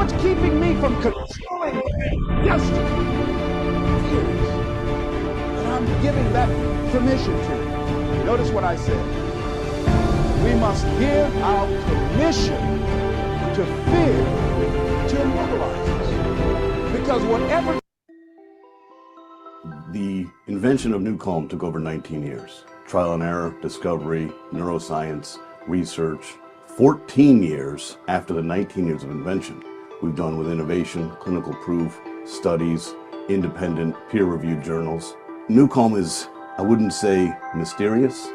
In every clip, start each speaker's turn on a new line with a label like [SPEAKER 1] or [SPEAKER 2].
[SPEAKER 1] what's keeping me from controlling my destiny is that I'm giving that permission to you. Notice what I said. We must give our permission to fear to immobilize us. Because whatever...
[SPEAKER 2] The invention of NuCalm took over 19 years. Trial and error, discovery, neuroscience, research. 14 years after the 19 years of invention, we've done with innovation, clinical proof, studies, independent, peer-reviewed journals. NuCalm is, I wouldn't say mysterious,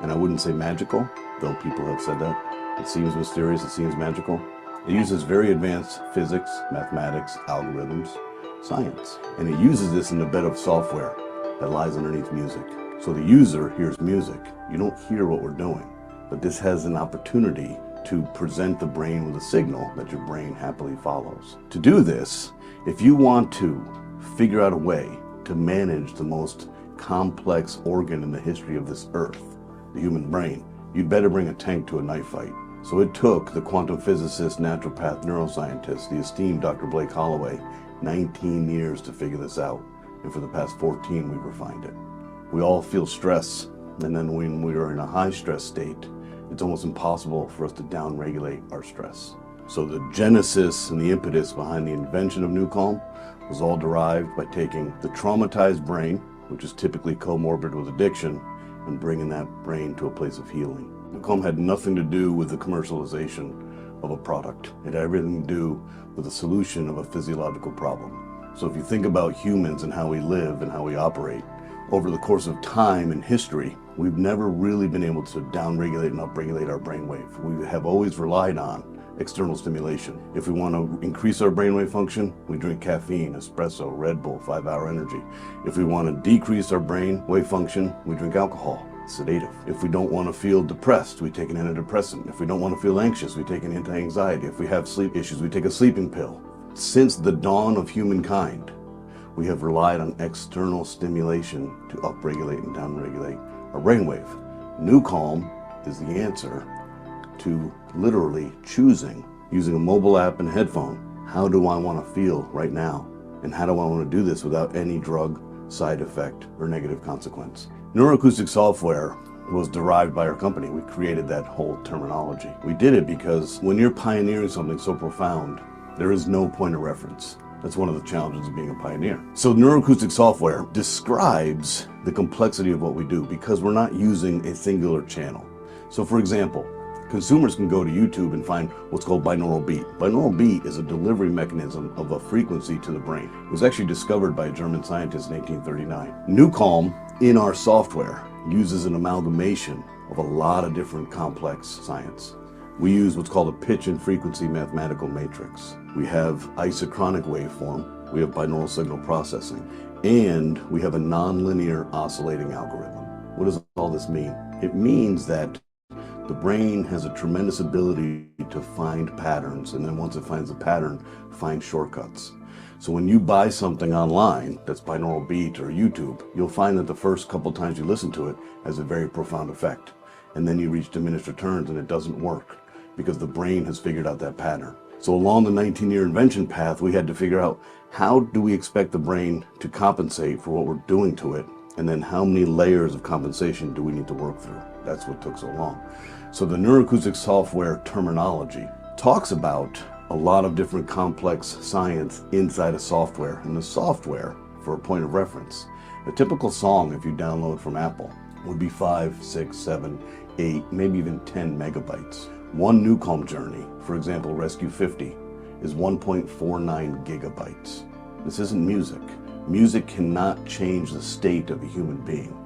[SPEAKER 2] and I wouldn't say magical, though people have said that. It seems mysterious, it seems magical. It uses very advanced physics, mathematics, algorithms, science. And it uses this in a bed of software that lies underneath music. So the user hears music. You don't hear what we're doing, but this has an opportunity to present the brain with a signal that your brain happily follows. To do this, if you want to figure out a way to manage the most complex organ in the history of this earth, the human brain, you'd better bring a tank to a knife fight. So it took the quantum physicist, naturopath, neuroscientist, the esteemed Dr. Blake Holloway, 19 years to figure this out. And for the past 14, we've refined it. We all feel stress, and then when we are in a high stress state, it's almost impossible for us to downregulate our stress. So the genesis and the impetus behind the invention of NuCalm was all derived by taking the traumatized brain, which is typically comorbid with addiction, and bringing that brain to a place of healing. NuCalm had nothing to do with the commercialization of a product. It had everything to do with the solution of a physiological problem. So if you think about humans and how we live and how we operate, over the course of time and history, we've never really been able to downregulate and upregulate our brainwave. We have always relied on external stimulation. If we want to increase our brainwave function, we drink caffeine, espresso, Red Bull, 5-hour energy. If we want to decrease our brainwave function, we drink alcohol, sedative. If we don't want to feel depressed, we take an antidepressant. If we don't want to feel anxious, we take an anti-anxiety. If we have sleep issues, we take a sleeping pill. Since the dawn of humankind, we have relied on external stimulation to upregulate and downregulate our brainwave. NuCalm is the answer to literally choosing, using a mobile app and headphone, how do I want to feel right now? And how do I want to do this without any drug side effect or negative consequence? Neuroacoustic software was derived by our company. We created that whole terminology. We did it because when you're pioneering something so profound, there is no point of reference. That's one of the challenges of being a pioneer. So neuroacoustic software describes the complexity of what we do because we're not using a singular channel. So for example, consumers can go to YouTube and find what's called binaural beat. Binaural beat is a delivery mechanism of a frequency to the brain. It was actually discovered by a German scientist in 1839. NuCalm, in our software, uses an amalgamation of a lot of different complex science. We use what's called a pitch and frequency mathematical matrix. We have isochronic waveform, we have binaural signal processing, and we have a nonlinear oscillating algorithm. What does all this mean? It means that the brain has a tremendous ability to find patterns, and then once it finds a pattern, find shortcuts. So when you buy something online that's binaural beat or YouTube, you'll find that the first couple times you listen to it has a very profound effect. And then you reach diminished returns and it doesn't work because the brain has figured out that pattern. So along the 19-year invention path, we had to figure out how do we expect the brain to compensate for what we're doing to it, and then how many layers of compensation do we need to work through? That's what took so long. So the neuroacoustic software terminology talks about a lot of different complex science inside of software. And the software, for a point of reference, a typical song, if you download from Apple, would be 5, 6, 7, 8, maybe even 10 megabytes. One NuCalm journey, for example, Rescue 50, is 1.49 gigabytes. This isn't music. Music cannot change the state of a human being.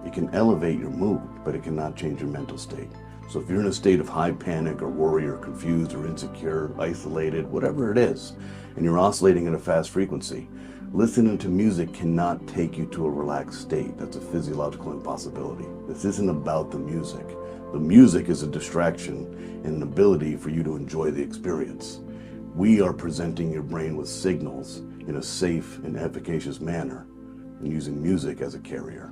[SPEAKER 2] It can elevate your mood, but it cannot change your mental state. So if you're in a state of high panic or worry or confused or insecure, isolated, whatever it is, and you're oscillating at a fast frequency, listening to music cannot take you to a relaxed state. That's a physiological impossibility. This isn't about the music. The music is a distraction and an ability for you to enjoy the experience. We are presenting your brain with signals in a safe and efficacious manner and using music as a carrier.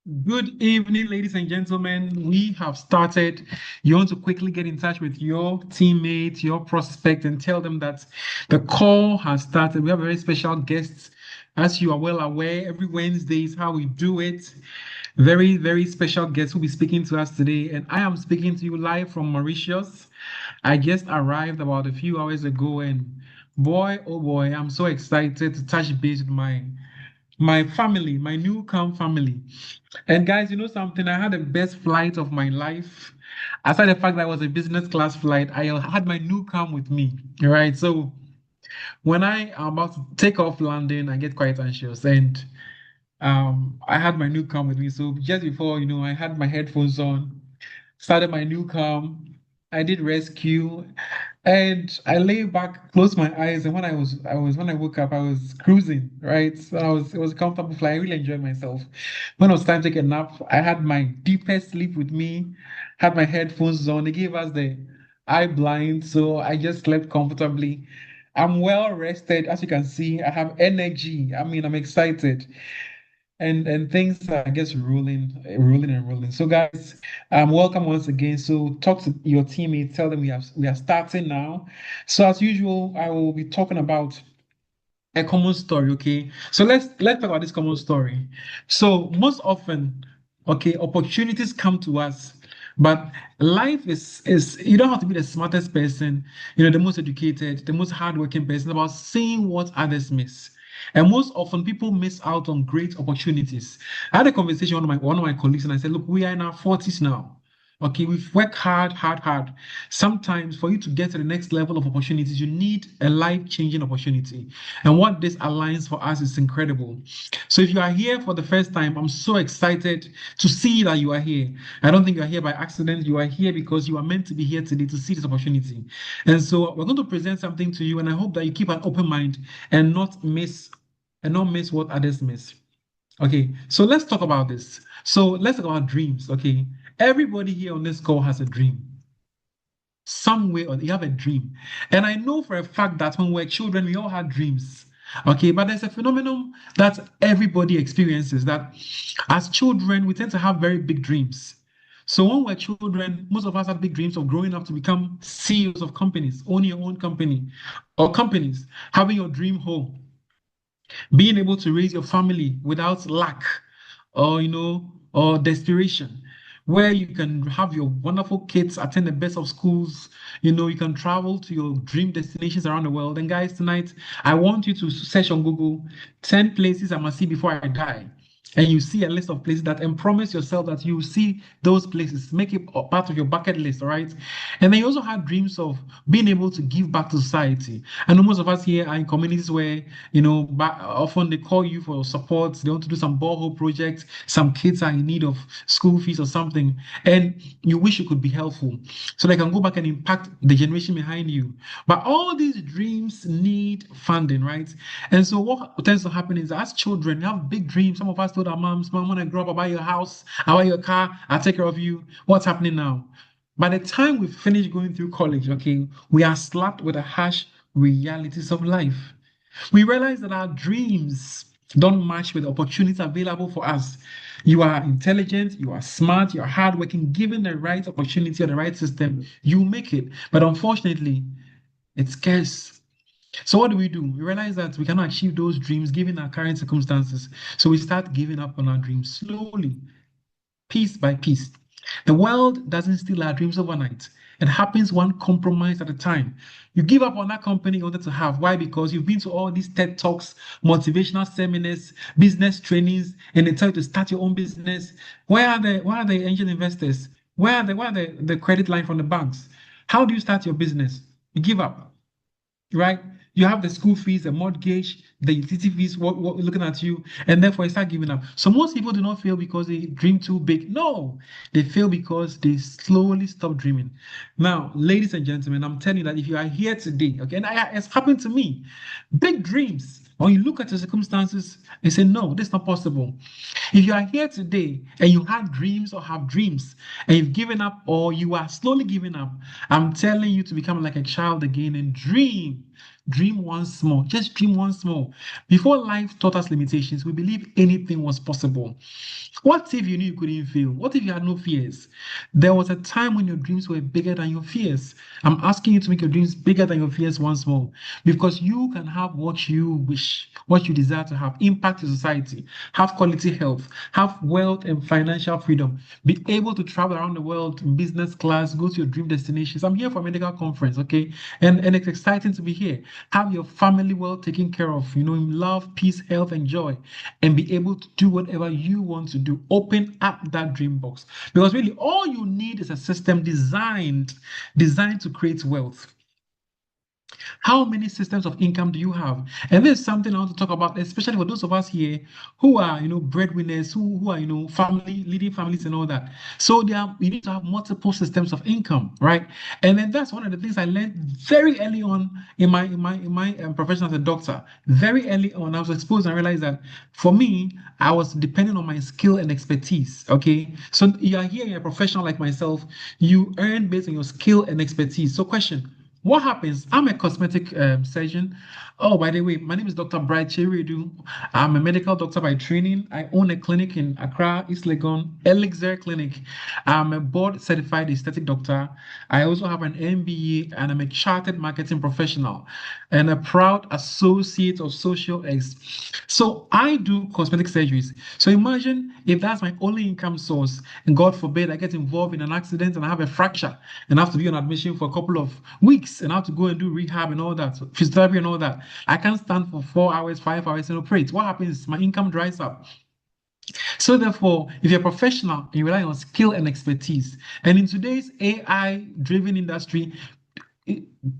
[SPEAKER 3] Good evening, ladies and gentlemen. We have started. You want to quickly get in touch with your teammates, your prospect, and tell them that the call has started. We have a very special guest. As you are well aware, every Wednesday is how we do it. Very, very special guest will be speaking to us today. And I am speaking to you live from Mauritius. I just arrived about a few hours ago, and boy, oh boy, I'm so excited to touch base with my family, my NuCalm family. And guys, you know something? I had the best flight of my life. Aside the fact that I was a business class flight, I had my NuCalm with me. Right. So when I am about to take off landing, I get quite anxious. And I had my NuCalm with me. So just before, I had my headphones on, started my NuCalm. I did rescue, and I lay back, closed my eyes, and when I woke up, I was cruising, right? So it was a comfortable flight. I really enjoyed myself. When it was time to take a nap, I had my deepest sleep with me, had my headphones on. They gave us the eye blind, so I just slept comfortably. I'm well rested, as you can see. I have energy. I mean, I'm excited, and things are just rolling and rolling. So guys, welcome once again. So talk to your teammates, tell them we are starting now. So as usual, I will be talking about a common story. Okay, so let's talk about this common story. So most often, okay, opportunities come to us, but life is you don't have to be the smartest person, the most educated, the most hardworking person, about seeing what others miss. And most often people miss out on great opportunities. I had a conversation with one of my colleagues, and I said, look, we are in our 40s now. Okay, we've worked hard, hard, hard. Sometimes for you to get to the next level of opportunities, you need a life-changing opportunity. And what this aligns for us is incredible. So if you are here for the first time, I'm so excited to see that you are here. I don't think you are here by accident. You are here because you are meant to be here today to see this opportunity. And so we're going to present something to you, and I hope that you keep an open mind and not miss what others miss. Okay, so let's talk about this. So let's talk about dreams. Okay, everybody here on this call has a dream. Some way or you have a dream. And I know for a fact that when we were children, we all had dreams. Okay, but there's a phenomenon that everybody experiences that as children, we tend to have very big dreams. So when we're children, most of us have big dreams of growing up to become CEOs of companies, owning your own company or companies, having your dream home, being able to raise your family without lack or desperation, where you can have your wonderful kids attend the best of schools. You can travel to your dream destinations around the world. And guys, tonight I want you to search on Google 10 places I must see before I die. And you see a list of places that, and promise yourself that you see those places, make it a part of your bucket list, all right? And then you also have dreams of being able to give back to society. I know most of us here are in communities where, often they call you for support. They want to do some borehole projects. Some kids are in need of school fees or something, and you wish you could be helpful so they can go back and impact the generation behind you. But all these dreams need funding, right? And so what tends to happen is as children, we have big dreams. Some of us told our moms, Mom, when I grow up, I'll buy you a house, I'll buy you a car, I'll take care of you. What's happening now? By the time we finish going through college, okay, we are slapped with the harsh realities of life. We realize that our dreams don't match with the opportunities available for us. You are intelligent, you are smart, you are hardworking. Given the right opportunity or the right system, you make it. But unfortunately, it's scarce. So what do? We realize that we cannot achieve those dreams given our current circumstances. So we start giving up on our dreams slowly, piece by piece. The world doesn't steal our dreams overnight. It happens one compromise at a time. You give up on that company you wanted to have. Why? Because you've been to all these TED Talks, motivational seminars, business trainings, and they tell you to start your own business. Where are the angel investors? Where are the credit line from the banks? How do you start your business? You give up, right? You have the school fees, the mortgage, the utility fees, what looking at you, and therefore you start giving up. So most people do not fail because they dream too big. No, they fail because they slowly stop dreaming. Now, ladies and gentlemen, I'm telling you that if you are here today, okay, and it's happened to me, big dreams. When you look at your circumstances and say, no, this is not possible. If you are here today and you had dreams or have dreams and you've given up or you are slowly giving up, I'm telling you to become like a child again and dream. Dream once more. Just dream once more. Before life taught us limitations, we believed anything was possible. What if you knew you couldn't fail? What if you had no fears? There was a time when your dreams were bigger than your fears. I'm asking you to make your dreams bigger than your fears once more, because you can have what you wish, what you desire to have, impact your society, have quality health, have wealth and financial freedom, be able to travel around the world in business class, go to your dream destinations. I'm here for a medical conference, okay? And it's exciting to be here. Have your family well taken care of, in love, peace, health, and joy, and be able to do whatever you want to do. Open up that dream box, because really all you need is a system designed to create wealth. How many systems of income do you have? And this is something I want to talk about, especially for those of us here who are, breadwinners, who are, family, leading families and all that. So you need to have multiple systems of income, right? And then that's one of the things I learned very early on in my profession as a doctor. Very early on, I was exposed and realized that for me, I was depending on my skill and expertise. Okay, so you are here, you're a professional like myself. You earn based on your skill and expertise. So, question. What happens? I'm a cosmetic surgeon. Oh, by the way, my name is Dr. Bright Chiridu. I'm a medical doctor by training. I own a clinic in Accra, East Legon, Elixir Clinic. I'm a board certified aesthetic doctor. I also have an MBA and I'm a chartered marketing professional and a proud associate of Social X. So I do cosmetic surgeries. So imagine if that's my only income source, and God forbid I get involved in an accident and I have a fracture and I have to be on admission for a couple of weeks and I have to go and do rehab and all that, physiotherapy and all that. I can't stand for 4 hours, 5 hours and operate. What happens? My income dries up. So therefore, if you're a professional, you rely on skill and expertise. And in today's AI-driven industry,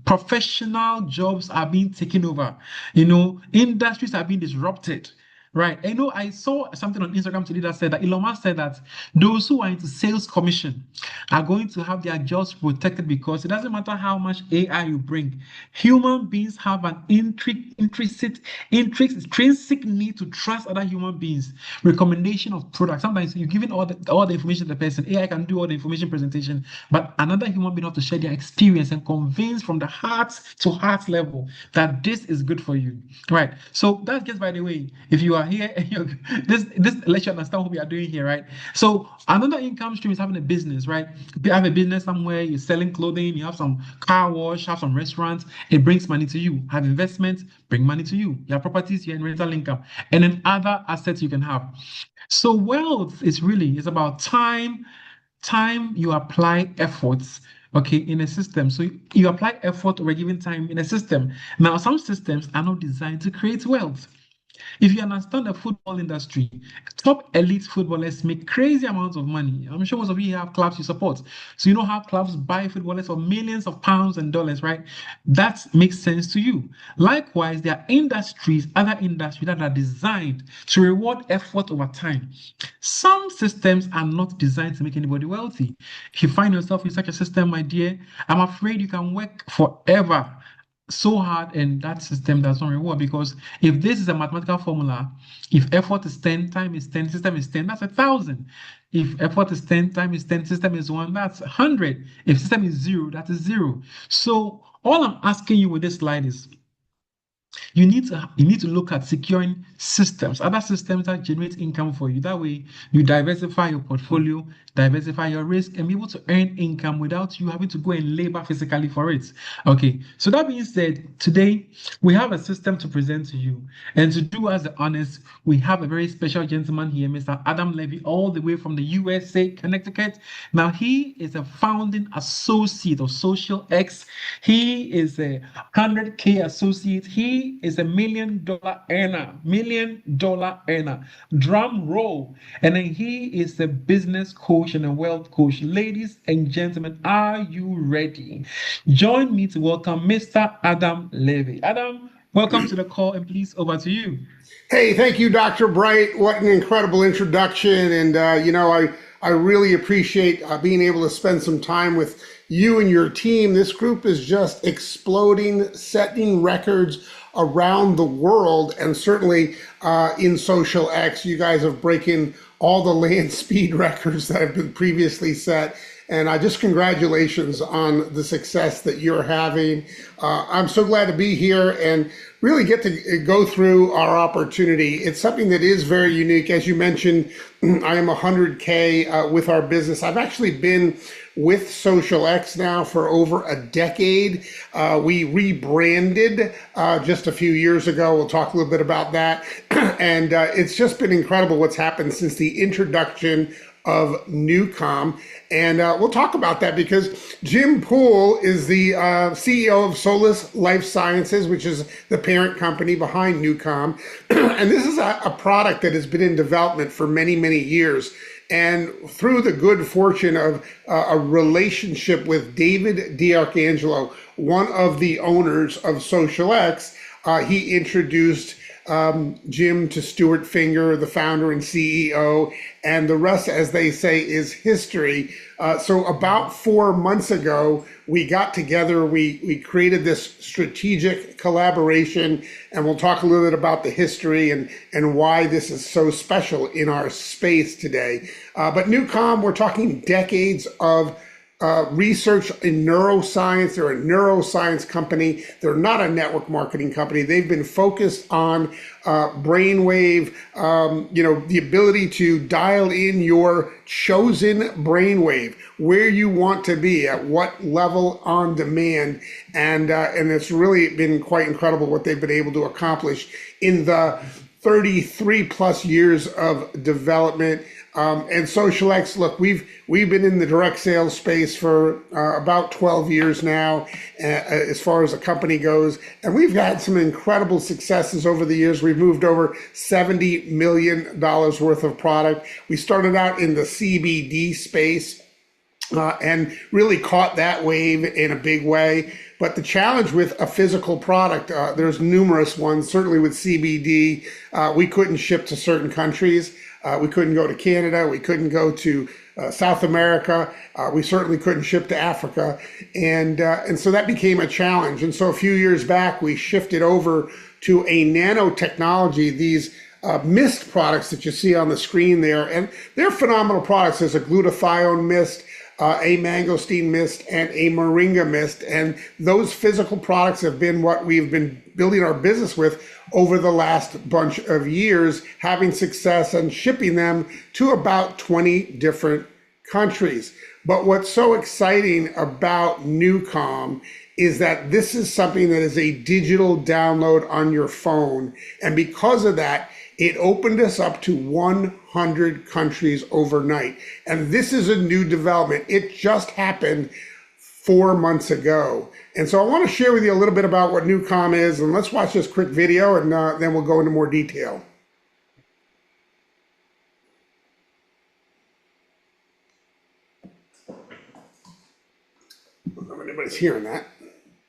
[SPEAKER 3] professional jobs are being taken over. Industries are being disrupted. Right. I saw something on Instagram today that said that Elon Musk said that those who are into sales commission are going to have their jobs protected, because it doesn't matter how much AI you bring. Human beings have an intrinsic need to trust other human beings. Recommendation of products. Sometimes you're giving all the information to the person. AI can do all the information presentation, but another human being have to share their experience and convince from the heart to heart level that this is good for you. Right. So that's just, by the way, if you are here and this let you understand what we are doing here, right? So another income stream is having a business, right? You have a business somewhere, you're selling clothing, you have some car wash, have some restaurants, it brings money to you. Have investments, bring money to you. You have properties, you're in rental income, and then other assets you can have. So wealth is about time you apply efforts, okay, in a system. So you apply effort over a given time in a system. Now, some systems are not designed to create wealth. If you understand the football industry, top elite footballers make crazy amounts of money. I'm sure most of you have clubs you support. So you know how clubs buy footballers for millions of pounds and dollars, right? That makes sense to you. Likewise, there are other industries that are designed to reward effort over time. Some systems are not designed to make anybody wealthy. If you find yourself in such a system, my dear, I'm afraid you can work forever so hard and that system does not reward, because if this is a mathematical formula, if effort is 10, time is 10, system is 10, that's 1,000. If effort is 10, time is 10, system is 1, that's 100. If system is 0, that is 0. So all I'm asking you with this slide is you need to look at securing systems, other systems that generate income for you. That way, you diversify your portfolio, diversify your risk, and be able to earn income without you having to go and labor physically for it. Okay, so that being said, today we have a system to present to you. And to do us the honors, we have a very special gentleman here, Mr. Adam Levy, all the way from the USA, Connecticut. Now, he is a founding associate of Social X. He is a 100K associate. He is a $1 million earner. Drum roll. And then he is a business coach and a wealth coach. Ladies and gentlemen, are you ready? Join me to welcome Mr. Adam Levy. Adam, welcome to the call, and please, over to you.
[SPEAKER 4] Hey, thank you, Dr. Bright. What an incredible introduction. And, I really appreciate being able to spend some time with you and your team. This group is just exploding, setting records around the world, and certainly in Social X, you guys are breaking all the land speed records that have been previously set. And just congratulations on the success that you're having. I'm so glad to be here and really get to go through our opportunity. It's something that is very unique. As you mentioned, I am 100K with our business. I've actually been with SocialX now for over a decade. We rebranded just a few years ago. We'll talk a little bit about that. And it's just been incredible what's happened since the introduction of NuCalm. And we'll talk about that because Jim Poole is the CEO of Solus Life Sciences, which is the parent company behind NuCalm. And this is a product that has been in development for many, many years. And through the good fortune of a relationship with David DiArcangelo, one of the owners of SocialX, he introduced Jim to Stuart Finger, the founder and CEO, and the rest, as they say, is history. So about 4 months ago, we got together, we created this strategic collaboration, and we'll talk a little bit about the history and why this is so special in our space today. But NuCalm, we're talking decades of research in neuroscience. They're a neuroscience company. They're not a network marketing company. They've been focused on brainwave, the ability to dial in your chosen brainwave, where you want to be, at what level on demand. And it's really been quite incredible what they've been able to accomplish in the 33 plus years of development. And SocialX, look, we've been in the direct sales space for about 12 years now, as far as the company goes, and we've had some incredible successes over the years. We've moved over $70 million worth of product. We started out in the CBD space and really caught that wave in a big way. But the challenge with a physical product, there's numerous ones. Certainly with CBD, we couldn't ship to certain countries. We couldn't go to Canada. We couldn't go to South America. We certainly couldn't ship to Africa. And so that became a challenge. And so a few years back, we shifted over to a nanotechnology, these mist products that you see on the screen there. And they're phenomenal products. There's a glutathione mist, a mangosteen mist, and a moringa mist. And those physical products have been what we've been building our business with over the last bunch of years, having success and shipping them to about 20 different countries. But what's so exciting about NuCalm is that this is something that is a digital download on your phone. And because of that, it opened us up to 100 countries overnight. And this is a new development. It just happened 4 months ago. And so I want to share with you a little bit about what NuCalm is, and let's watch this quick video, and then we'll go into more detail. I don't know if anybody's hearing that.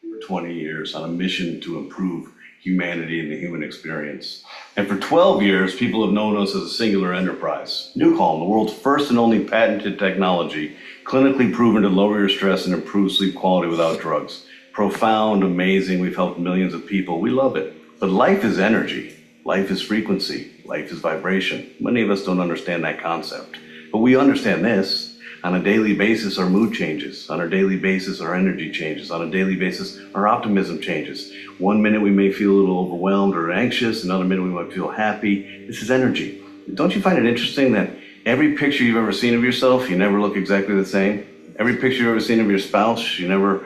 [SPEAKER 2] For 20 years on a mission to improve humanity and the human experience. And for 12 years, people have known us as a singular enterprise. NuCalm, the world's first and only patented technology, clinically proven to lower your stress and improve sleep quality without drugs. Profound, amazing, we've helped millions of people, we love it. But life is energy, life is frequency, life is vibration. Many of us don't understand that concept, but we understand this. On a daily basis, our mood changes. On a daily basis, our energy changes. On a daily basis, our optimism changes. 1 minute we may feel a little overwhelmed or anxious, another minute we might feel happy. This is energy. Don't you find it interesting that every picture you've ever seen of yourself, you never look exactly the same? Every picture you've ever seen of your spouse, he never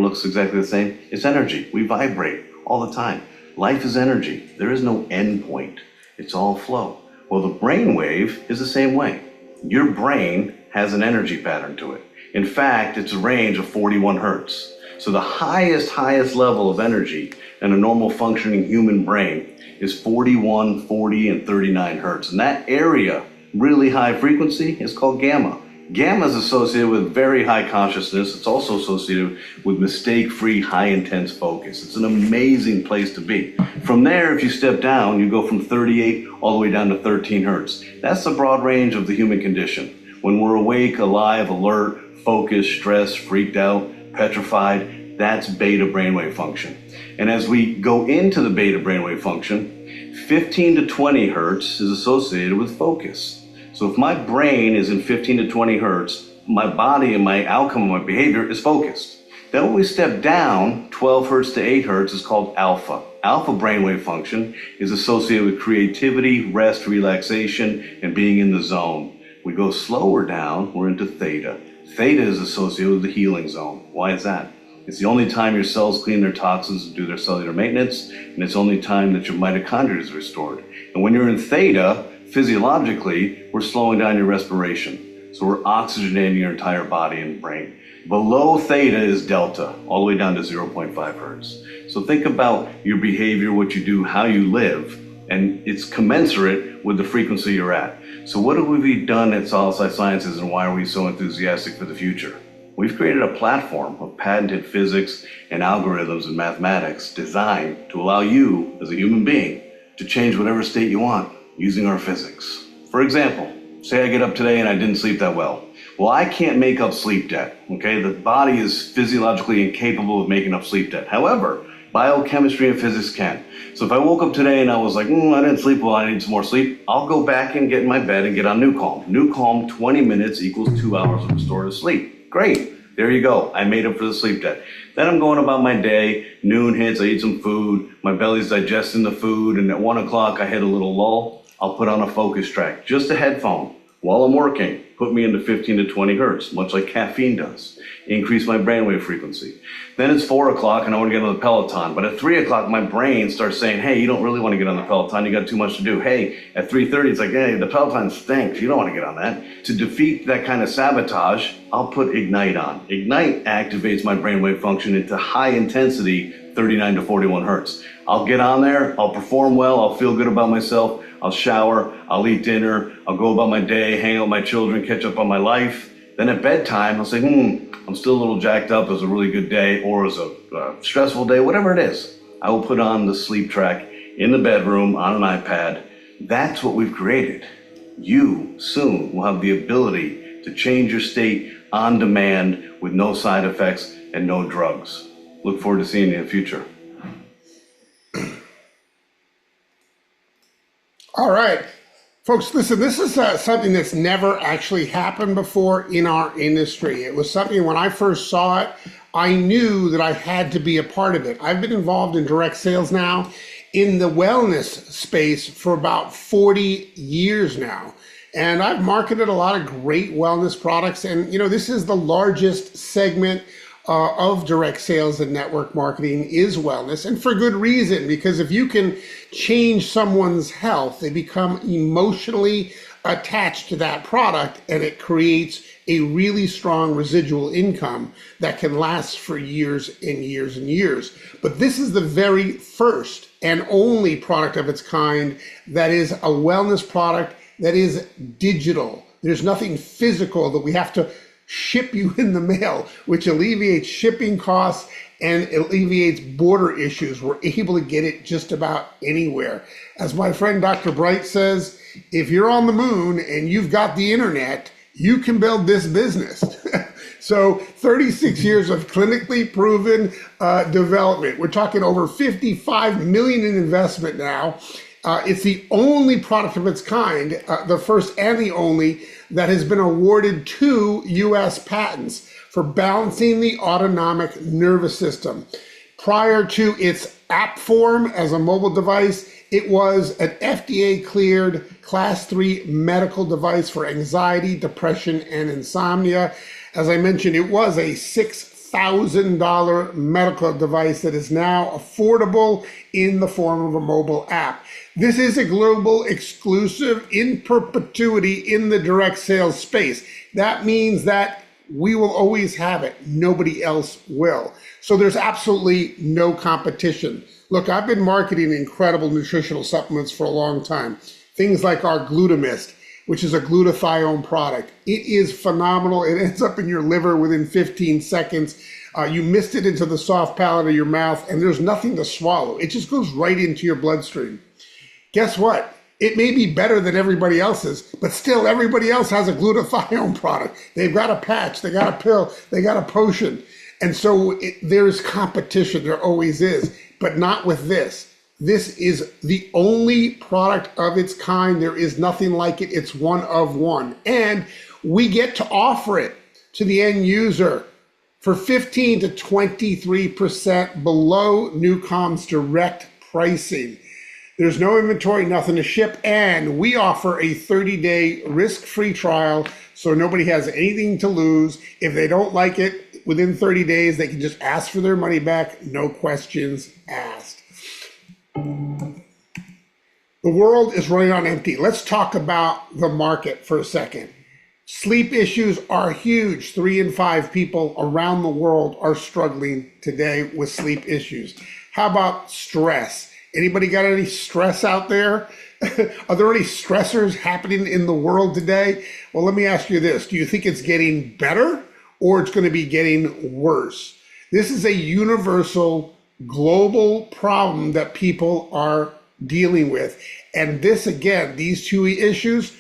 [SPEAKER 2] looks exactly the same. It's energy. We vibrate all the time. Life is energy. There is no end point. It's all flow. Well, the brain wave is the same way. Your brain has an energy pattern to it. In fact, it's a range of 41 hertz. So the highest level of energy in a normal functioning human brain is 41, 40, and 39 hertz. And that area, really high frequency, is called gamma. Gamma is associated with very high consciousness. It's also associated with mistake-free, high-intense focus. It's an amazing place to be. From there, if you step down, you go from 38 all the way down to 13 hertz. That's the broad range of the human condition. When we're awake, alive, alert, focused, stressed, freaked out, petrified, that's beta brainwave function. And as we go into the beta brainwave function, 15 to 20 hertz is associated with focus. So if my brain is in 15 to 20 hertz, my body and my outcome and my behavior is focused. Then when we step down, 12 hertz to 8 hertz is called alpha. Alpha brainwave function is associated with creativity, rest, relaxation, and being in the zone. We go slower down, we're into theta. Theta is associated with the healing zone. Why is that? It's the only time your cells clean their toxins and do their cellular maintenance, and it's the only time that your mitochondria is restored. And when you're in theta, physiologically, we're slowing down your respiration. So we're oxygenating your entire body and brain. Below theta is delta, all the way down to 0.5 hertz. So think about your behavior, what you do, how you live, and it's commensurate with the frequency you're at. So what have we done at Solid Sciences, and why are we so enthusiastic for the future? We've created a platform of patented physics and algorithms and mathematics designed to allow you, as a human being, to change whatever state you want using our physics. For example, say I get up today and I didn't sleep that well. Well, I can't make up sleep debt, okay? The body is physiologically incapable of making up sleep debt. However, biochemistry and physics can. So if I woke up today and I was like, I didn't sleep well, I need some more sleep, I'll go back and get in my bed and get on NuCalm. NuCalm, 20 minutes equals 2 hours of restorative sleep. Great, there you go. I made up for the sleep debt. Then I'm going about my day, noon hits, I eat some food, my belly's digesting the food, and at 1 o'clock I hit a little lull. I'll put on a focus track, just a headphone, while I'm working. Put me into 15 to 20 hertz, much like caffeine does. Increase my brainwave frequency. Then it's 4 o'clock and I want to get on the Peloton. But at 3 o'clock, my brain starts saying, hey, you don't really want to get on the Peloton. You got too much to do. Hey, at 3:30, it's like, hey, the Peloton stinks. You don't want to get on that. To defeat that kind of sabotage, I'll put Ignite on. Ignite activates my brainwave function into high intensity, 39 to 41 hertz. I'll get on there. I'll perform well. I'll feel good about myself. I'll shower, I'll eat dinner, I'll go about my day, hang out with my children, catch up on my life. Then at bedtime, I'll say, I'm still a little jacked up. It was a really good day, or it was a stressful day, whatever it is. I will put on the sleep track in the bedroom on an iPad. That's what we've created. You soon will have the ability to change your state on demand with no side effects and no drugs. Look forward to seeing you in the future.
[SPEAKER 4] All right, folks, listen, this is something that's never actually happened before in our industry. It was something, when I first saw it, I knew that I had to be a part of it. I've been involved in direct sales now in the wellness space for about 40 years now. And I've marketed a lot of great wellness products. And, this is the largest segment of direct sales and network marketing is wellness, and for good reason, because if you can change someone's health, they become emotionally attached to that product, and it creates a really strong residual income that can last for years and years and years. But this is the very first and only product of its kind that is a wellness product that is digital. There's nothing physical that we have to ship you in the mail, which alleviates shipping costs and alleviates border issues. We're able to get it just about anywhere. As my friend Dr. Bright says, if you're on the moon and you've got the internet, you can build this business. So 36 years of clinically proven development. We're talking over 55 million in investment now. It's the only product of its kind, the first and the only, that has been awarded 2 US patents for balancing the autonomic nervous system. Prior to its app form as a mobile device, it was an FDA cleared class 3 medical device for anxiety, depression, and insomnia. As I mentioned, it was a $6,000 medical device that is now affordable in the form of a mobile app. This is a global exclusive in perpetuity in the direct sales space. That means that we will always have it. Nobody else will. So there's absolutely no competition. Look, I've been marketing incredible nutritional supplements for a long time. Things like our Glutamist, which is a glutathione product. It is phenomenal. It ends up in your liver within 15 seconds. You mist it into the soft palate of your mouth, and there's nothing to swallow. It just goes right into your bloodstream. Guess what? It may be better than everybody else's, but still everybody else has a glutathione product. They've got a patch, they got a pill, they got a potion. And so there's competition, there always is, but not with this. This is the only product of its kind. There is nothing like it. It's one of one. And we get to offer it to the end user for 15 to 23% below NuCalm's direct pricing. There's no inventory, nothing to ship, and we offer a 30-day risk-free trial so nobody has anything to lose. If they don't like it within 30 days, they can just ask for their money back, no questions asked. The world is running on empty. Let's talk about the market for a second. Sleep issues are huge. 3 in 5 people around the world are struggling today with sleep issues. How about stress? Anybody got any stress out there? Are there any stressors happening in the world today? Well, let me ask you this. Do you think it's getting better or it's going to be getting worse? This is a universal, global problem that people are dealing with. And this, again, these two issues,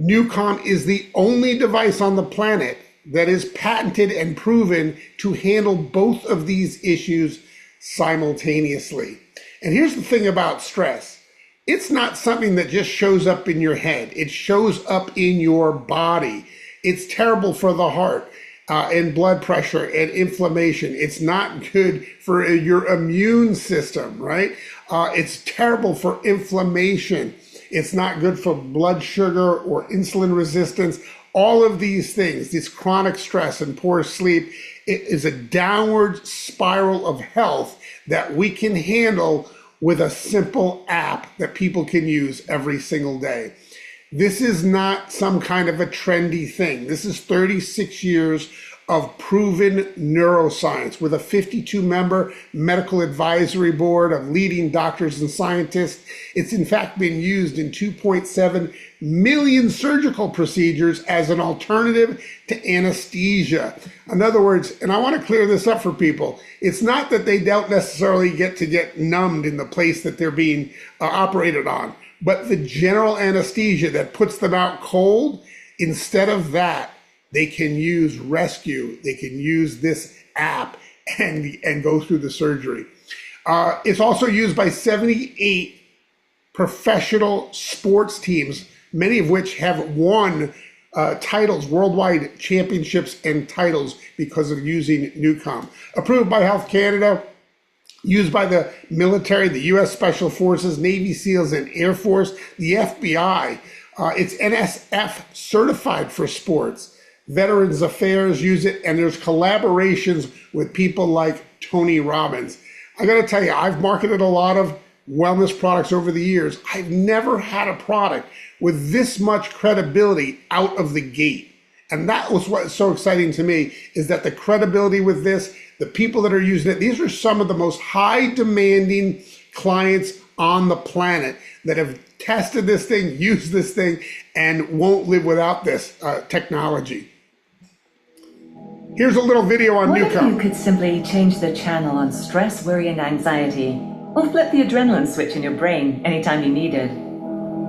[SPEAKER 4] NuCalm is the only device on the planet that is patented and proven to handle both of these issues simultaneously. And here's the thing about stress. It's not something that just shows up in your head. It shows up in your body. It's terrible for the heart and blood pressure and inflammation. It's not good for your immune system, right? It's terrible for inflammation. It's not good for blood sugar or insulin resistance. All of these things, this chronic stress and poor sleep, it is a downward spiral of health that we can handle with a simple app that people can use every single day. This is not some kind of a trendy thing. This is 36 years of proven neuroscience with a 52-member medical advisory board of leading doctors and scientists. It's in fact been used in 2.7 million surgical procedures as an alternative to anesthesia. In other words, and I want to clear this up for people, it's not that they don't necessarily get to get numbed in the place that they're being operated on, but the general anesthesia that puts them out cold, instead of that, they can use rescue. They can use this app and go through the surgery. It's also used by 78 professional sports teams, many of which have won titles, worldwide championships and titles because of using NuCalm. Approved by Health Canada, used by the military, the U.S. Special Forces, Navy SEALs, and Air Force, the FBI. It's NSF certified for sports. Veterans Affairs use it, and there's collaborations with people like Tony Robbins. I got to tell you, I've marketed a lot of wellness products over the years. I've never had a product with this much credibility out of the gate. And that was what's so exciting to me, is that the credibility with this, the people that are using it, these are some of the most high demanding clients on the planet that have tested this thing, used this thing, and won't live without this technology. Here's a little video on NuCalm.
[SPEAKER 5] What if you could simply change the channel on stress, worry, and anxiety? Or flip the adrenaline switch in your brain anytime you need it?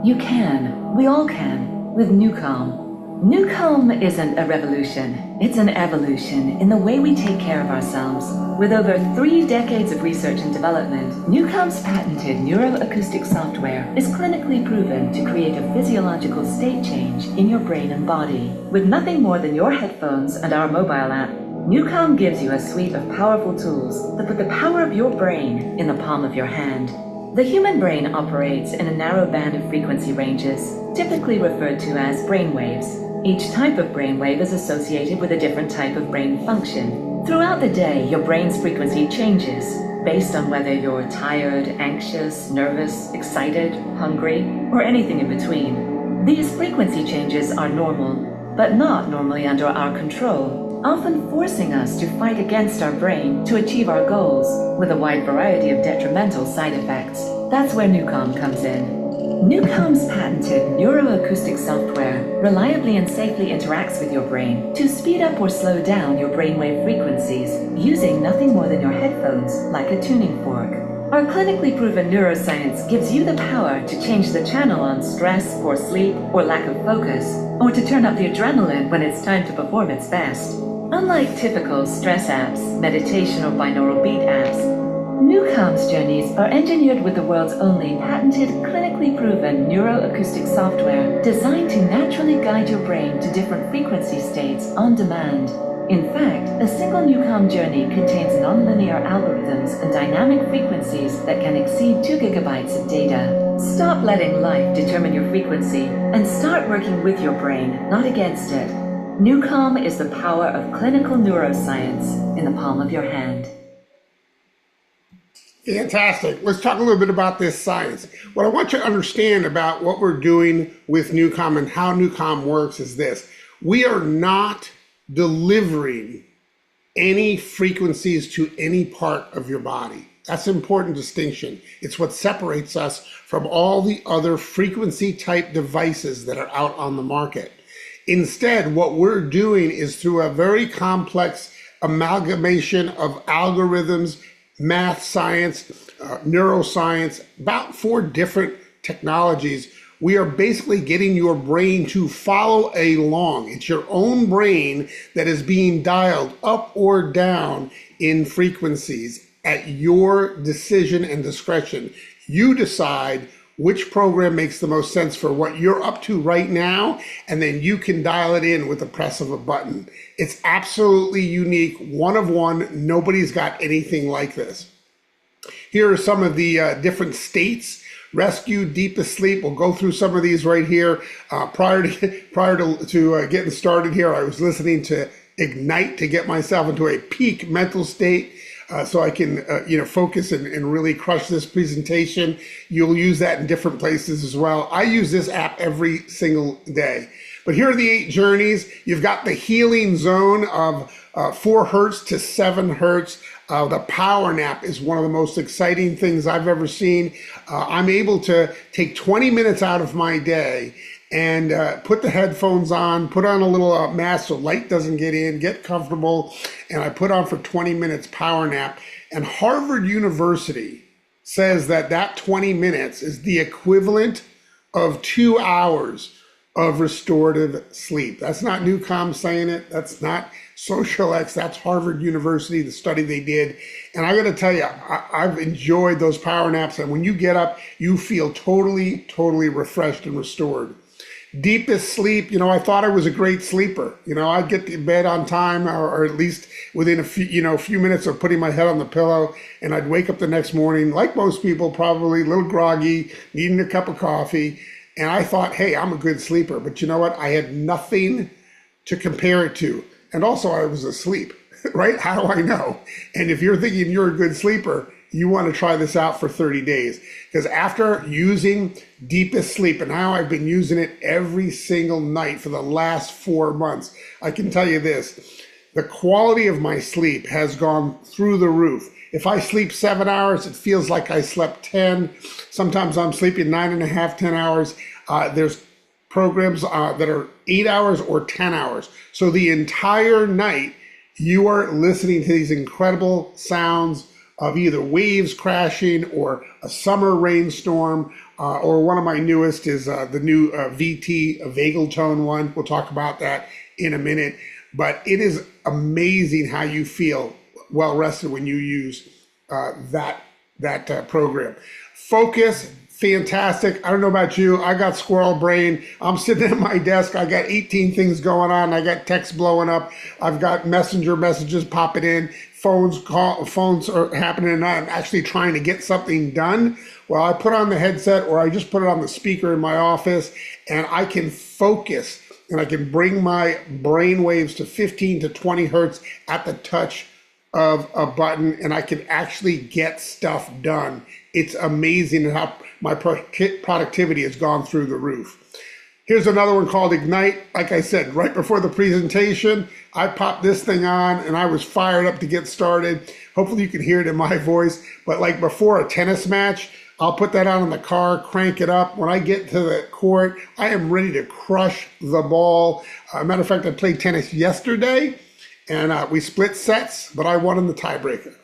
[SPEAKER 5] You can. We all can. With NuCalm. NuCalm isn't a revolution. It's an evolution in the way we take care of ourselves. With over 3 decades of research and development, NuCalm's patented neuroacoustic software is clinically proven to create a physiological state change in your brain and body. With nothing more than your headphones and our mobile app, NuCalm gives you a suite of powerful tools that put the power of your brain in the palm of your hand. The human brain operates in a narrow band of frequency ranges, typically referred to as brainwaves. Each type of brainwave is associated with a different type of brain function. Throughout the day, your brain's frequency changes based on whether you're tired, anxious, nervous, excited, hungry, or anything in between. These frequency changes are normal, but not normally under our control, often forcing us to fight against our brain to achieve our goals, with a wide variety of detrimental side effects. That's where NuCalm comes in. NuCalm's patented neuroacoustic software reliably and safely interacts with your brain to speed up or slow down your brainwave frequencies using nothing more than your headphones, like a tuning fork. Our clinically proven neuroscience gives you the power to change the channel on stress, poor sleep, or lack of focus, or to turn up the adrenaline when it's time to perform its best. Unlike typical stress apps, meditation, or binaural beat apps, NuCalm's journeys are engineered with the world's only patented, clinically proven neuroacoustic software designed to naturally guide your brain to different frequency states on demand. In fact, a single NuCalm journey contains nonlinear algorithms and dynamic frequencies that can exceed 2 gigabytes of data. Stop letting life determine your frequency and start working with your brain, not against it. NuCalm is the power of clinical neuroscience in the palm of your hand.
[SPEAKER 4] Fantastic. Let's talk a little bit about this science. What I want you to understand about what we're doing with NuCalm and how NuCalm works is this. We are not delivering any frequencies to any part of your body. That's an important distinction. It's what separates us from all the other frequency type devices that are out on the market. Instead, what we're doing is through a very complex amalgamation of algorithms, math, science, neuroscience, about 4 different technologies. We are basically getting your brain to follow along. It's your own brain that is being dialed up or down in frequencies at your decision and discretion. You decide which program makes the most sense for what you're up to right now, and then you can dial it in with the press of a button. It's absolutely unique, one of one. Nobody's got anything like this. Here are some of the different states. Rescue, deepest sleep. We'll go through some of these right here. Prior to getting started here, I was listening to Ignite to get myself into a peak mental state. So I can, focus and really crush this presentation. You'll use that in different places as well. I use this app every single day. But here are the 8 journeys. You've got the healing zone of 4 hertz to 7 hertz. The power nap is one of the most exciting things I've ever seen. I'm able to take 20 minutes out of my day and put the headphones on, put on a little mask so light doesn't get in, get comfortable, and I put on for 20 minutes power nap. And Harvard University says that 20 minutes is the equivalent of 2 hours of restorative sleep. That's not NuCalm saying it. That's not SocialX. That's Harvard University, the study they did. And I got to tell you, I've enjoyed those power naps. And when you get up, you feel totally, totally refreshed and restored. Deepest sleep, I thought I was a great sleeper. I'd get to bed on time, or at least within a few minutes of putting my head on the pillow, and I'd wake up the next morning, like most people, probably a little groggy, needing a cup of coffee. And I thought, hey, I'm a good sleeper. But you know what? I had nothing to compare it to. And also I was asleep, right? How do I know? And if you're thinking you're a good sleeper, you want to try this out for 30 days. Because after using Deepest Sleep, and now I've been using it every single night for the last 4 months, I can tell you this, the quality of my sleep has gone through the roof. If I sleep 7 hours, it feels like I slept 10. Sometimes I'm sleeping 9.5, 10 hours. There's programs that are 8 hours or 10 hours. So the entire night, you are listening to these incredible sounds of either waves crashing or a summer rainstorm, or one of my newest is the new VT, a vagal tone one. We'll talk about that in a minute. But it is amazing how you feel well rested when you use that program. Focus, fantastic. I don't know about you. I got squirrel brain. I'm sitting at my desk. I got 18 things going on. I got texts blowing up. I've got messenger messages popping in. Phones are happening, and I'm actually trying to get something done. Well, I put on the headset, or I just put it on the speaker in my office, and I can focus, and I can bring my brain waves to 15 to 20 hertz at the touch of a button, and I can actually get stuff done. It's amazing how my productivity has gone through the roof. Here's another one called Ignite. Like I said, right before the presentation, I popped this thing on and I was fired up to get started. Hopefully you can hear it in my voice, but like before a tennis match, I'll put that on in the car, crank it up. When I get to the court, I am ready to crush the ball. Matter of fact, I played tennis yesterday and we split sets, but I won in the tiebreaker.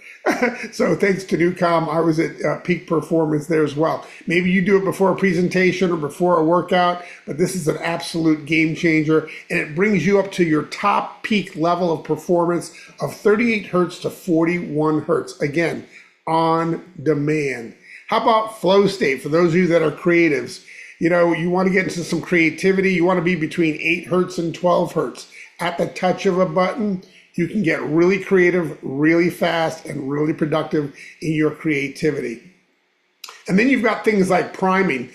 [SPEAKER 4] So thanks to NuCalm, I was at peak performance there as well. Maybe you do it before a presentation or before a workout, but this is an absolute game changer, and it brings you up to your top peak level of performance of 38 hertz to 41 hertz. Again, on demand. How about flow state for those of you that are creatives? You know, you want to get into some creativity. You want to be between 8 hertz and 12 hertz. At the touch of a button, you can get really creative, really fast, and really productive in your creativity. And then you've got things like priming,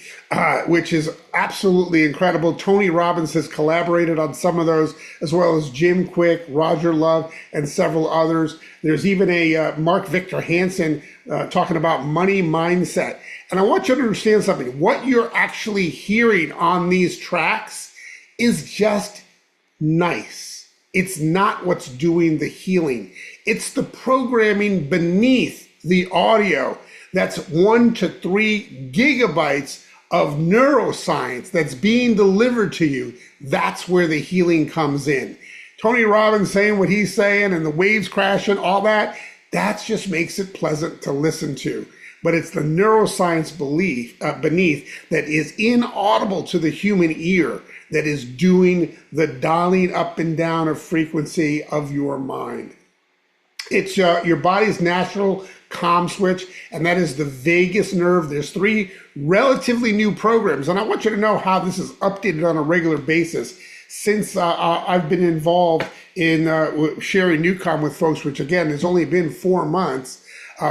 [SPEAKER 4] which is absolutely incredible. Tony Robbins has collaborated on some of those, as well as Jim Quick, Roger Love, and several others. There's even a Mark Victor Hansen talking about money mindset. And I want you to understand something. What you're actually hearing on these tracks is just nice. It's not what's doing the healing. It's the programming beneath the audio. That's 1 to 3 gigabytes of neuroscience that's being delivered to you. That's where the healing comes in. Tony Robbins saying what he's saying and the waves crashing, all that, that just makes it pleasant to listen to. But it's the neuroscience beneath that is inaudible to the human ear that is doing the dialing up and down of frequency of your mind. It's your body's natural calm switch, and that is the vagus nerve. There's 3 relatively new programs, and I want you to know how this is updated on a regular basis since I've been involved in sharing NuCalm with folks, which again has only been 4 months.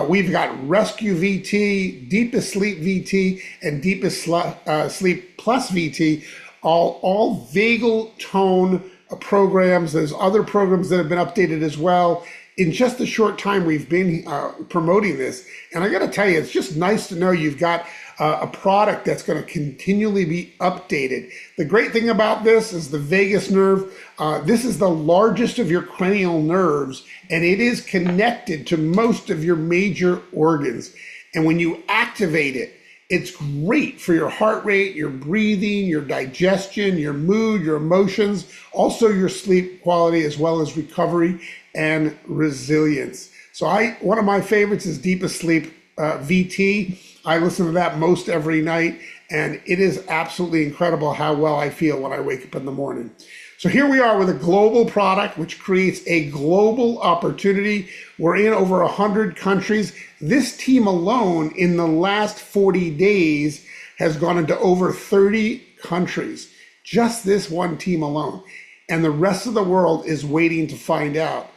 [SPEAKER 4] We've got Rescue VT, Deepest Sleep VT, and Deepest Sleep Plus VT, all vagal tone programs. There's other programs that have been updated as well. In just the short time we've been promoting this, and I got to tell you, it's just nice to know you've got a product that's going to continually be updated. The great thing about this is the vagus nerve. This is the largest of your cranial nerves, and it is connected to most of your major organs. And when you activate it, it's great for your heart rate, your breathing, your digestion, your mood, your emotions, also your sleep quality, as well as recovery and resilience. So one of my favorites is Deepest Sleep VT. I listen to that most every night, and it is absolutely incredible how well I feel when I wake up in the morning. So here we are with a global product which creates a global opportunity. We're in over 100 countries. This team alone in the last 40 days has gone into over 30 countries. Just this one team alone. And the rest of the world is waiting to find out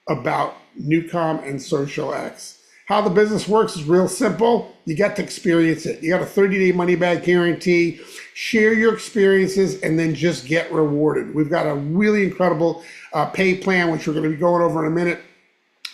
[SPEAKER 4] about NuCalm and Social X. How the business works is real simple. You get to experience it. You got a 30-day money-back guarantee. Share your experiences and then just get rewarded. We've got a really incredible pay plan, which we're going to be going over in a minute.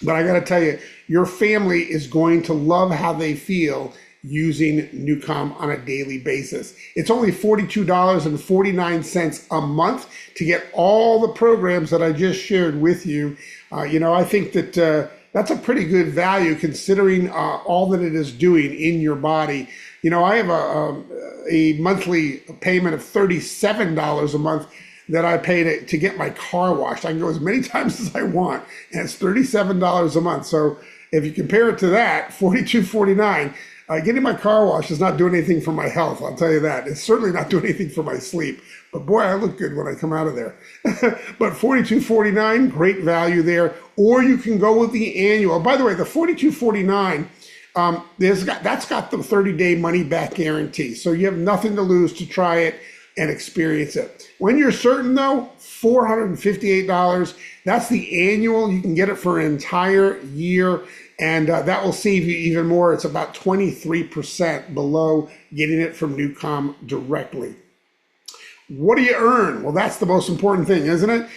[SPEAKER 4] But I got to tell you, your family is going to love how they feel using NuCalm on a daily basis. It's only $42.49 a month to get all the programs that I just shared with you. I think that that's a pretty good value considering all that it is doing in your body. I have a monthly payment of $37 a month that I pay to get my car washed. I can go as many times as I want, and it's $37 a month. So if you compare it to that, $42.49, getting my car washed is not doing anything for my health, I'll tell you that. It's certainly not doing anything for my sleep. But boy, I look good when I come out of there. But $42.49, great value there. Or you can go with the annual. By the way, the $42.49, that's got the 30-day money-back guarantee. So you have nothing to lose to try it and experience it. When you're certain though, $458, that's the annual. You can get it for an entire year, and that will save you even more. It's about 23% below getting it from NuCalm directly. What do you earn? Well, that's the most important thing, isn't it?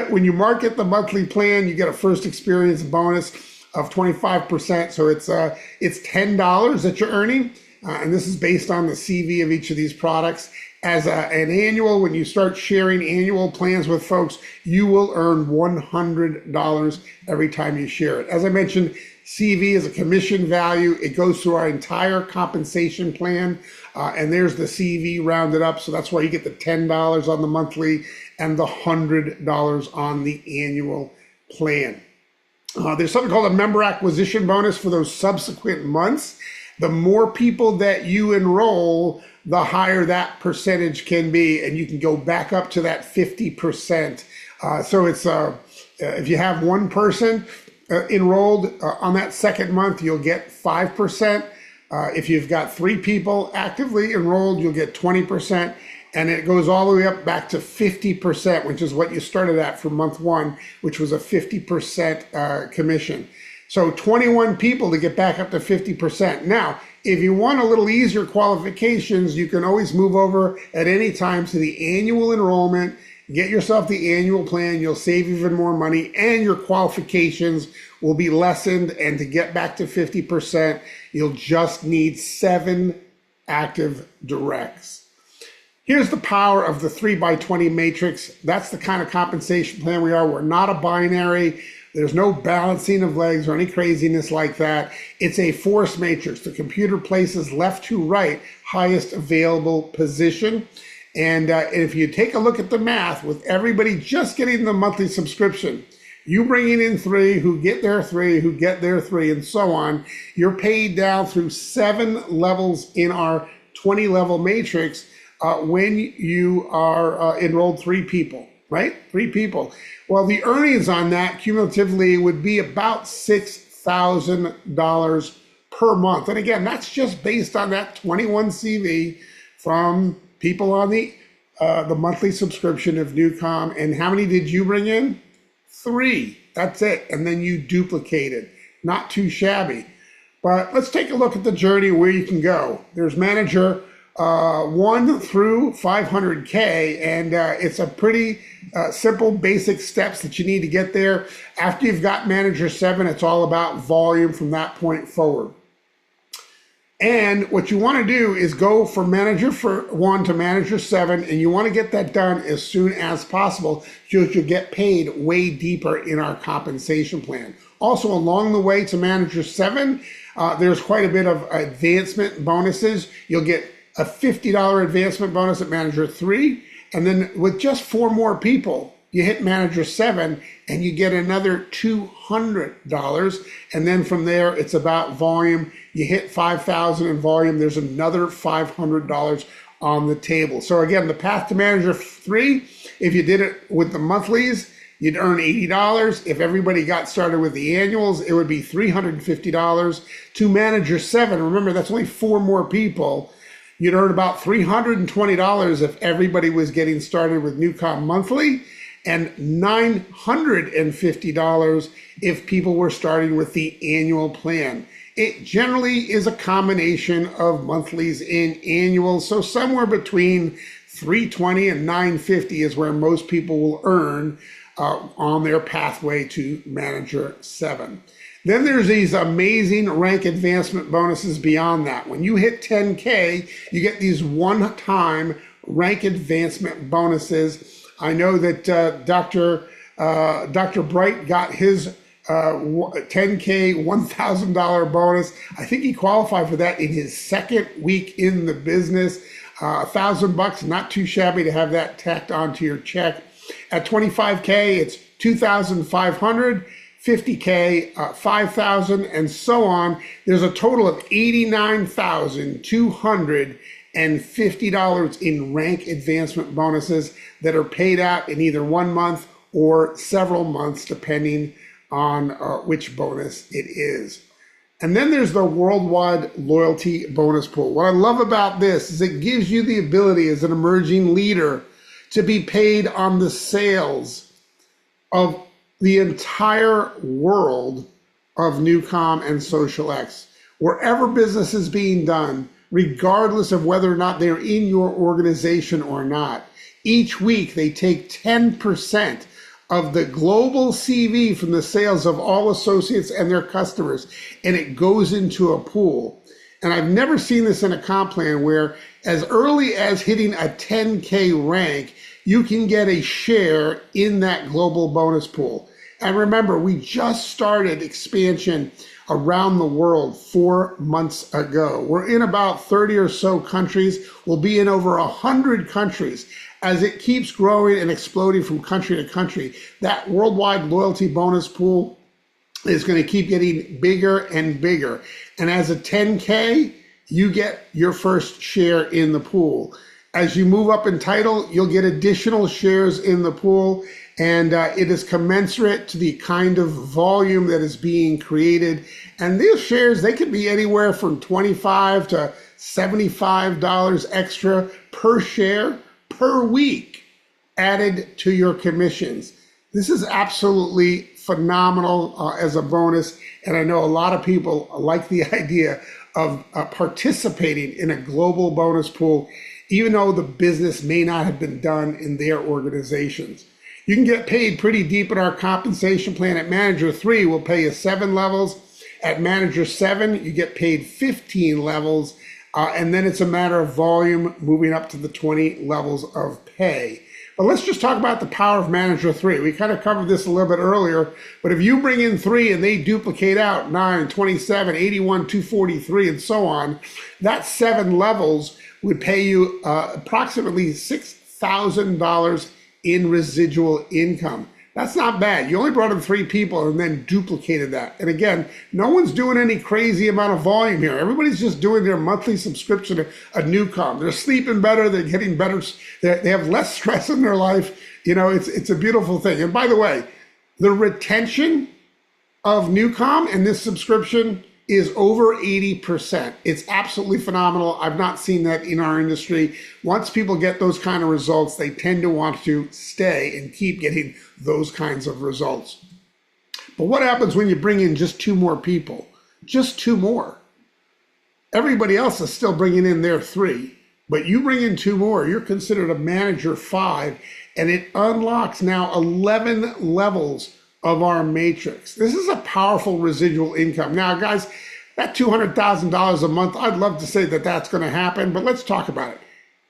[SPEAKER 4] When you market the monthly plan, you get a first experience bonus of 25%. So it's $10 that you're earning. And this is based on the CV of each of these products. As an annual, when you start sharing annual plans with folks, you will earn $100 every time you share it. As I mentioned, CV is a commission value. It goes through our entire compensation plan. And there's the CV rounded up. So that's why you get the $10 on the monthly and the $100 on the annual plan. There's something called a member acquisition bonus for those subsequent months. The more people that you enroll, the higher that percentage can be, and you can go back up to that 50%. So it's if you have one person enrolled on that second month, you'll get 5%. If you've got 3 people actively enrolled, you'll get 20%. And it goes all the way up back to 50%, which is what you started at for month 1, which was a 50% commission. So 21 people to get back up to 50%. Now, if you want a little easier qualifications, you can always move over at any time to the annual enrollment, get yourself the annual plan. You'll save even more money and your qualifications will be lessened. And to get back to 50%, you'll just need 7 active directs. Here's the power of the 3x20 matrix. That's the kind of compensation plan we are. We're not a binary. There's no balancing of legs or any craziness like that. It's a force matrix. The computer places left to right, highest available position. And if you take a look at the math, with everybody just getting the monthly subscription, you bringing in 3 who get their 3, who get their 3, and so on, you're paid down through 7 levels in our 20-level matrix when you are enrolled 3 people, right? 3 people. Well, the earnings on that cumulatively would be about $6,000 per month. And again, that's just based on that 21 CV from people on the monthly subscription of NuCalm. And how many did you bring in? 3. That's it. And then you duplicate it. Not too shabby. But let's take a look at the journey where you can go. There's manager 1 through 500K, and it's a pretty simple basic steps that you need to get there. After you've got manager 7, it's all about volume from that point forward. And what you want to do is go from manager 1 to manager 7, and you want to get that done as soon as possible so you'll get paid way deeper in our compensation plan. Also, along the way to manager 7, there's quite a bit of advancement bonuses. You'll get a $50 advancement bonus at manager 3, and then with just 4 more people, you hit manager 7 and you get another $200. And then from there, it's about volume. You hit 5,000 in volume, there's another $500 on the table. So again, the path to manager 3, if you did it with the monthlies, you'd earn $80. If everybody got started with the annuals, it would be $350. To manager 7, remember that's only 4 more people. You'd earn about $320 if everybody was getting started with NuCalm monthly, and $950 if people were starting with the annual plan. It generally is a combination of monthlies and annuals, so somewhere between $320 and $950 is where most people will earn on their pathway to manager 7. Then there's these amazing rank advancement bonuses beyond that. When you hit 10K, you get these one-time rank advancement bonuses. I know that Dr. Bright got his 10K $1,000 bonus. I think he qualified for that in his 2nd week in the business. $1,000, not too shabby to have that tacked onto your check. At 25K, it's $2,500. 50K, 5,000, and so on. There's a total of $89,250 in rank advancement bonuses that are paid out in either 1 month or several months, depending on which bonus it is. And then there's the worldwide loyalty bonus pool. What I love about this is it gives you the ability as an emerging leader to be paid on the sales of the entire world of NuCalm and SocialX. Wherever business is being done, regardless of whether or not they're in your organization or not, each week they take 10% of the global CV from the sales of all associates and their customers, and it goes into a pool. And I've never seen this in a comp plan where as early as hitting a 10K rank, you can get a share in that global bonus pool. And remember, we just started expansion around the world 4 months ago. We're in about 30 or so countries. We'll be in over 100 countries. As it keeps growing and exploding from country to country, that worldwide loyalty bonus pool is going to keep getting bigger and bigger. And as a 10K, you get your first share in the pool. As you move up in title, you'll get additional shares in the pool. and it is commensurate to the kind of volume that is being created. And these shares, they could be anywhere from $25 to $75 extra per share per week added to your commissions. This is absolutely phenomenal as a bonus, and I know a lot of people like the idea of participating in a global bonus pool, even though the business may not have been done in their organizations. You can get paid pretty deep in our compensation plan. At Manager 3, we'll pay you 7 levels. At Manager 7, you get paid 15 levels, and then it's a matter of volume moving up to the 20 levels of pay. But let's just talk about the power of Manager 3. We kind of covered this a little bit earlier, but if you bring in 3 and they duplicate out 9, 27, 81, 243, and so on, that 7 levels would pay you approximately $6,000 in residual income. That's not bad. You only brought in 3 people and then duplicated that. And again, no one's doing any crazy amount of volume here. Everybody's just doing their monthly subscription to a NuCalm. They're sleeping better. They're getting better. They have less stress in their life. You know, it's a beautiful thing. And by the way, the retention of NuCalm and this subscription is over 80%. It's absolutely phenomenal. I've not seen that in our industry. Once people get those kind of results, they tend to want to stay and keep getting those kinds of results. But what happens when you bring in just 2 more people? Just 2 more. Everybody else is still bringing in their 3, but you bring in 2 more, you're considered a Manager 5, and it unlocks now 11 levels of our matrix. This is a powerful residual income. Now, guys, that $200,000 a month, I'd love to say that that's going to happen, but let's talk about it.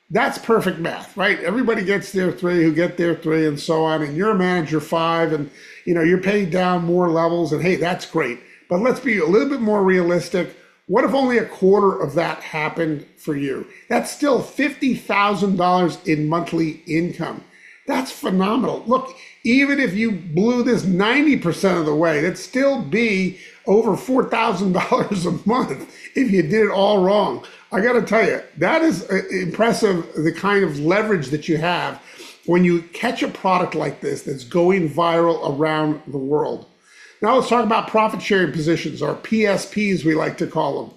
[SPEAKER 4] That's perfect math, right? Everybody gets their 3 who get their 3 and so on, and you're a Manager 5 and you're paid down more levels, and hey, that's great. But let's be a little bit more realistic. What if only a quarter of that happened for you? That's still $50,000 in monthly income. That's phenomenal. Look, even if you blew this 90% of the way, that'd still be over $4,000 a month if you did it all wrong. I got to tell you, that is impressive, the kind of leverage that you have when you catch a product like this that's going viral around the world. Now let's talk about profit sharing positions, or PSPs we like to call them.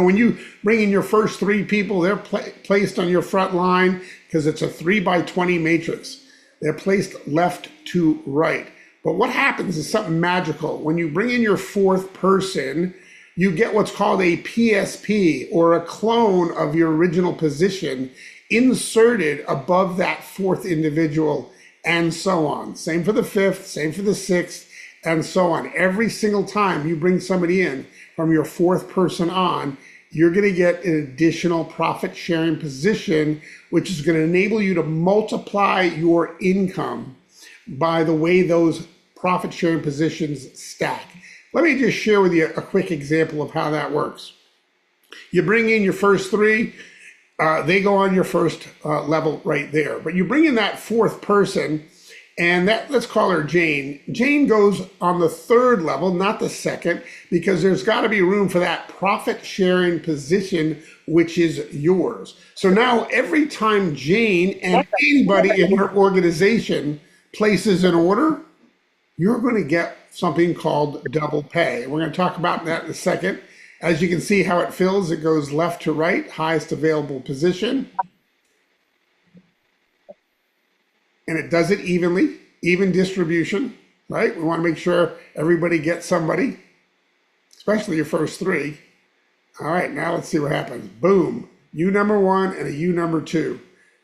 [SPEAKER 4] When you bring in your first 3 people, they're placed on your front line because it's a 3x20 matrix. They're placed left to right. But what happens is something magical. When you bring in your 4th person, you get what's called a PSP, or a clone of your original position, inserted above that 4th individual, and so on. Same for the 5th, same for the 6th, and so on. Every single time you bring somebody in from your 4th person on, you're going to get an additional profit sharing position, which is going to enable you to multiply your income by the way those profit sharing positions stack. Let me just share with you a quick example of how that works. You bring in your first 3, they go on your first level right there. But you bring in that 4th person, and let's call her Jane. Jane goes on the 3rd level, not the 2nd, because there's got to be room for that profit sharing position, which is yours. So now every time Jane and anybody in her organization places an order, you're going to get something called double pay. We're going to talk about that in a second. As you can see how it fills, it goes left to right, highest available position. And it does it evenly, even distribution, right? We want to make sure everybody gets somebody, especially your first 3. All right, now let's see what happens. Boom, you number 1 and a you number 2.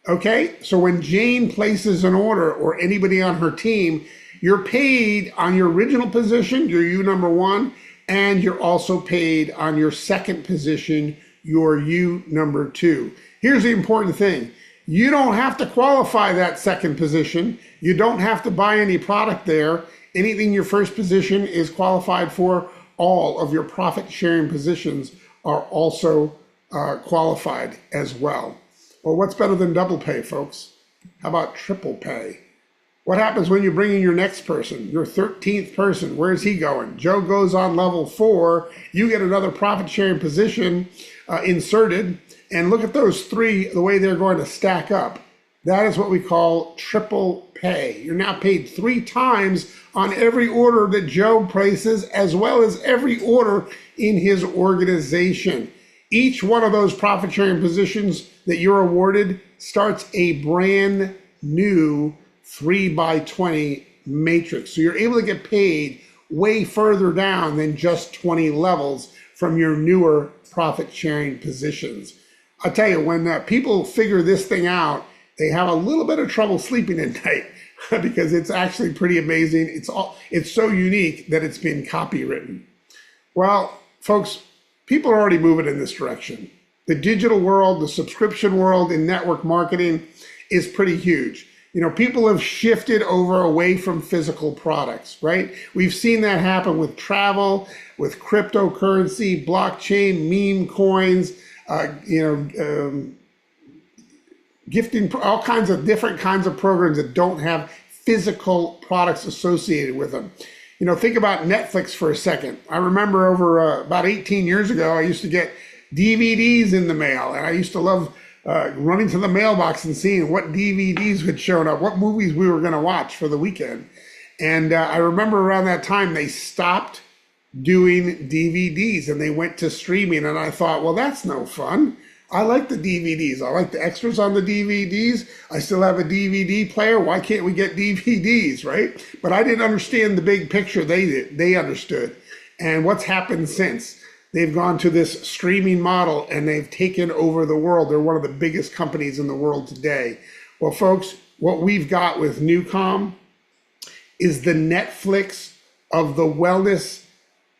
[SPEAKER 4] Okay, so when Jane places an order, or anybody on her team, you're paid on your original position, your you number 1, and you're also paid on your 2nd position, your you number 2. Here's the important thing. You don't have to qualify that 2nd position. You don't have to buy any product there. Anything your 1st position is qualified for, all of your profit sharing positions are also qualified as well. Well, what's better than double pay, folks? How about triple pay? What happens when you bring in your next person, your 13th person? Where's he going? Joe goes on level 4. You get another profit sharing position inserted. And look at those 3, the way they're going to stack up. That is what we call triple pay. You're now paid 3 times on every order that Joe places, as well as every order in his organization. Each one of those profit sharing positions that you're awarded starts a brand new 3x20 matrix. So you're able to get paid way further down than just 20 levels from your newer profit sharing positions. I'll tell you, when people figure this thing out, they have a little bit of trouble sleeping at night because it's actually pretty amazing. It's so unique that it's been copywritten. Well, folks, people are already moving in this direction. The digital world, the subscription world in network marketing is pretty huge. You know, people have shifted over away from physical products, right? We've seen that happen with travel, with cryptocurrency, blockchain, meme coins, gifting, all kinds of different kinds of programs that don't have physical products associated with them. You know, think about Netflix for a second. I remember over about 18 years ago, I used to get DVDs in the mail, and I used to love running to the mailbox and seeing what DVDs had shown up, what movies we were going to watch for the weekend. And I remember around that time, they stopped doing DVDs and they went to streaming. And I thought, well, that's no fun. I like the DVDs. I like the extras on the DVDs. I still have a DVD player. Why can't we get DVDs, right? But I didn't understand the big picture. They did. They understood. And what's happened since? They've gone to this streaming model and they've taken over the world. They're one of the biggest companies in the world today. Well, folks, what we've got with NuCalm is the Netflix of the wellness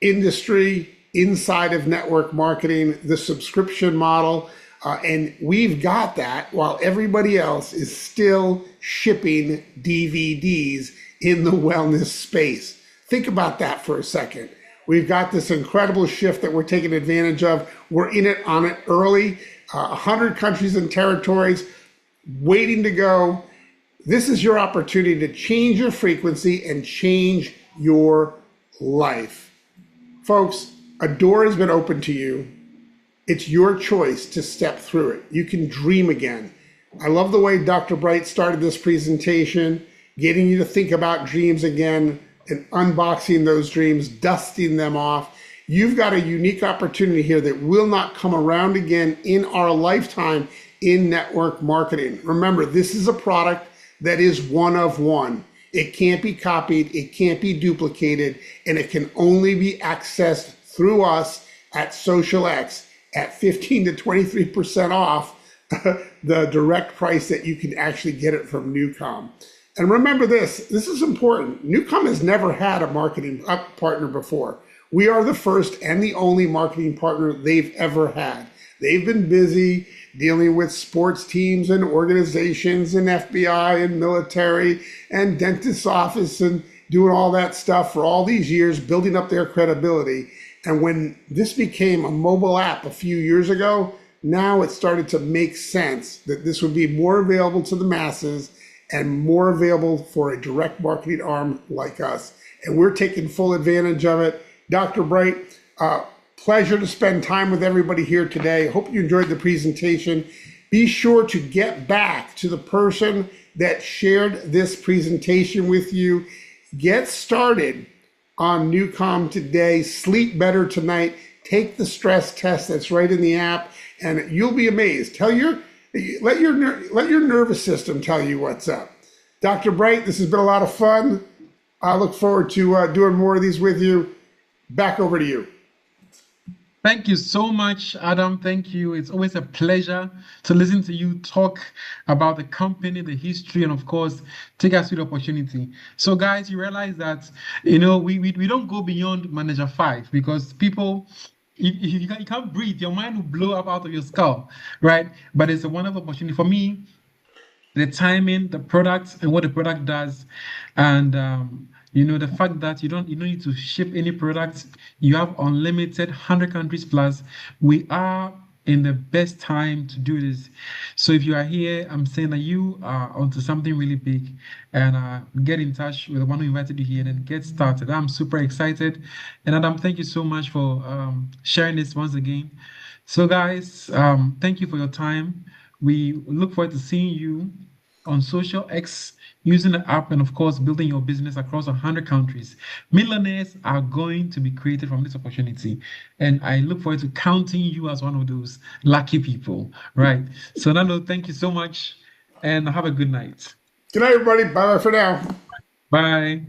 [SPEAKER 4] industry inside of network marketing, the subscription model. And we've got that while everybody else is still shipping DVDs in the wellness space. Think about that for a second. We've got this incredible shift that we're taking advantage of. We're on it early, 100 countries and territories waiting to go. This is your opportunity to change your frequency and change your life. Folks, a door has been opened to you. It's your choice to step through it. You can dream again. I love the way Dr. Bright started this presentation, getting you to think about dreams again and unboxing those dreams, dusting them off. You've got a unique opportunity here that will not come around again in our lifetime in network marketing. Remember, this is a product that is one of one. It can't be copied, it can't be duplicated, and it can only be accessed through us at SocialX at 15 to 23% off the direct price that you can actually get it from NuCalm. And remember this is important. NuCalm has never had a marketing partner before. We are the first and the only marketing partner they've ever had. They've been busy dealing with sports teams and organizations and FBI and military and dentist's office and doing all that stuff for all these years, building up their credibility. And when this became a mobile app a few years ago, now it started to make sense that this would be more available to the masses and more available for a direct marketing arm like us. And we're taking full advantage of it. Dr. Bright, pleasure to spend time with everybody here today. Hope you enjoyed the presentation. Be sure to get back to the person that shared this presentation with you. Get started on NuCalm today. Sleep better tonight. Take the stress test that's right in the app, and you'll be amazed. Let your nervous system tell you what's up. Dr. Bright, this has been a lot of fun. I look forward to doing more of these with you. Back over to you.
[SPEAKER 3] Thank you so much, Adam. Thank you. It's always a pleasure to listen to you talk about the company, the history, and of course, take us through the opportunity. So, guys, you realize that, we don't go beyond Manager 5 because people, if you can't breathe, your mind will blow up out of your skull, right? But it's a wonderful opportunity for me, the timing, the product, and what the product does, and the fact that you don't need to ship any products. You have unlimited 100 countries plus. We are in the best time to do this. So if you are here, I'm saying that you are onto something really big, and get in touch with the one who invited you here and then get started. I'm super excited. And Adam, thank you so much for sharing this once again. So guys, thank you for your time. We look forward to seeing you on social X, using the app, and of course, building your business across 100 countries. Millionaires are going to be created from this opportunity. And I look forward to counting you as one of those lucky people. Right. So, Nando, thank you so much and have a good night.
[SPEAKER 4] Good night, everybody. Bye for now.
[SPEAKER 3] Bye.